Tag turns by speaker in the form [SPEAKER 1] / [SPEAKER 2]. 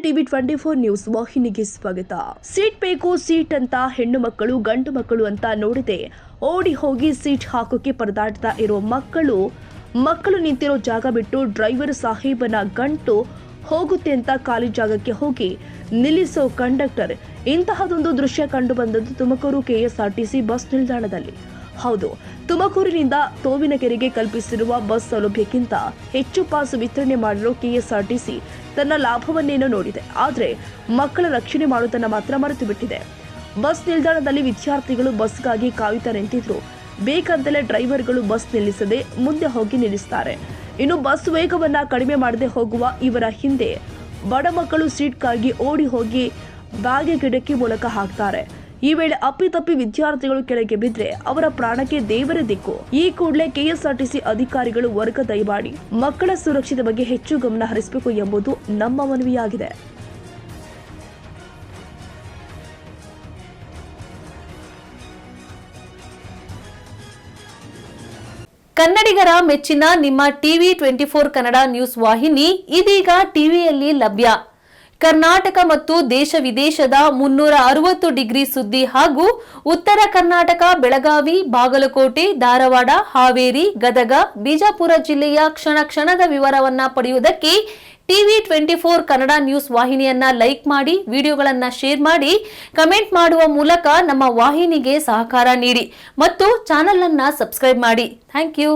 [SPEAKER 1] TV 24 news ವಾಹಿನಿಗೆ ಸ್ವಾಗತ. Seat ಬೇಕು ಸೀಟ್ ಅಂತ ಹೆಣ್ಣು ಮಕ್ಕಳು ಗಂಡು ಮಕ್ಕಳು ಅಂತ ನೋಡದೆ ಓಡಿ ಹೋಗಿ ಸೀಟ್ ಹಾಕೋಕೆ ಪರದಾಡ್ತಾ ಇರೋ ಮಕ್ಕಳು ನಿಂತಿರೋ ಜಾಗ ಬಿಟ್ಟು ಡ್ರೈವರ್ ಸಾಹೇಬನ ಗಂಟು ಹೋಗುತ್ತೆ ಅಂತ ಖಾಲಿ ಜಾಗಕ್ಕೆ ಹೋಗಿ ನಿಲ್ಲಿಸೋ ಕಂಡಕ್ಟರ್. ಇಂತಹದೊಂದು ದೃಶ್ಯ ಕಂಡು ಬಂದದ್ದು ತುಮಕೂರು ಕೆಎಸ್ಆರ್ಟಿಸಿ ಬಸ್ ನಿಲ್ದಾಣದಲ್ಲಿ. ಹೌದು, ತುಮಕೂರಿನಿಂದ ತೋವಿನಕೆರೆಗೆ ಕಲ್ಪಿಸಿರುವ ಬಸ್ ಸೌಲಭ್ಯಕ್ಕಿಂತ ಹೆಚ್ಚು ಪಾಸ್ ವಿತರಣೆ ಮಾಡಿರೋ ಕೆಎಸ್ಆರ್ಟಿಸಿ ತನ್ನ ಲಾಭವನ್ನೇನೋ ನೋಡಿದೆ. ಆದರೆ ಮಕ್ಕಳ ರಕ್ಷಣೆ ಮಾಡುವುದನ್ನು ಮಾತ್ರ ಮರೆತು ಬಿಟ್ಟಿದೆ. ಬಸ್ ನಿಲ್ದಾಣದಲ್ಲಿ ವಿದ್ಯಾರ್ಥಿಗಳು ಬಸ್ಗಾಗಿ ಕಾಯುತ್ತಾ ನಿಂತಿದ್ರು. ಬೇಕಂತಲೇ ಡ್ರೈವರ್ಗಳು ಬಸ್ ನಿಲ್ಲಿಸದೆ ಮುಂದೆ ಹೋಗಿ ನಿಲ್ಲಿಸುತ್ತಾರೆ. ಇನ್ನು ಬಸ್ ವೇಗವನ್ನ ಕಡಿಮೆ ಮಾಡದೆ ಹೋಗುವ ಇವರ ಹಿಂದೆ ಬಡ ಮಕ್ಕಳು ಸೀಟ್ಗಾಗಿ ಓಡಿ ಹೋಗಿ ಬ್ಯಾಗ್ ಗಿಡಕ್ಕೆ ಮೂಲಕ ಹಾಕ್ತಾರೆ. ಈ ವೇಳೆ ಅಪ್ಪಿತಪ್ಪಿ ವಿದ್ಯಾರ್ಥಿಗಳು ಕೆಳಗೆ ಬಿದ್ದರೆ ಅವರ ಪ್ರಾಣಕ್ಕೆ ದೇವರೇ ದಿಕ್ಕು. ಈ ಕೂಡಲೇ ಕೆಎಸ್ಆರ್ಟಿಸಿ ಅಧಿಕಾರಿಗಳು ವರ್ಗ ದಯಮಾಡಿ ಮಕ್ಕಳ ಸುರಕ್ಷತೆ ಬಗ್ಗೆ ಹೆಚ್ಚು ಗಮನ ಹರಿಸಬೇಕು ಎಂಬುದು ನಮ್ಮ ಮನವಿಯಾಗಿದೆ.
[SPEAKER 2] ಕನ್ನಡಿಗರ ಮೆಚ್ಚಿನ ನಿಮ್ಮ ಟಿವಿ 24 ಕನ್ನಡ ನ್ಯೂಸ್ ವಾಹಿನಿ ಇದೀಗ ಟಿವಿಯಲ್ಲಿ ಲಭ್ಯ. ಕರ್ನಾಟಕ ಮತ್ತು ದೇಶ ವಿದೇಶದ 360 ಡಿಗ್ರಿ ಸುದ್ದಿ ಹಾಗೂ ಉತ್ತರ ಕರ್ನಾಟಕ, ಬೆಳಗಾವಿ, ಬಾಗಲಕೋಟೆ, ಧಾರವಾಡ, ಹಾವೇರಿ, ಗದಗ, ಬಿಜಾಪುರ ಜಿಲ್ಲೆಯ ಕ್ಷಣ ಕ್ಷಣದ ವಿವರವನ್ನ ಪಡೆಯುವುದಕ್ಕೆ ಟಿವಿ 24 ಕನ್ನಡ ನ್ಯೂಸ್ ವಾಹಿನಿಯನ್ನ ಲೈಕ್ ಮಾಡಿ, ವಿಡಿಯೋಗಳನ್ನ ಶೇರ್ ಮಾಡಿ, ಕಮೆಂಟ್ ಮಾಡುವ ಮೂಲಕ ನಮ್ಮ ವಾಹಿನಿಗೆ ಸಹಕಾರ ನೀಡಿ ಮತ್ತು ಚಾನೆಲ್ ಅನ್ನ ಸಬ್ಸ್ಕ್ರೈಬ್ ಮಾಡಿ. Thank you.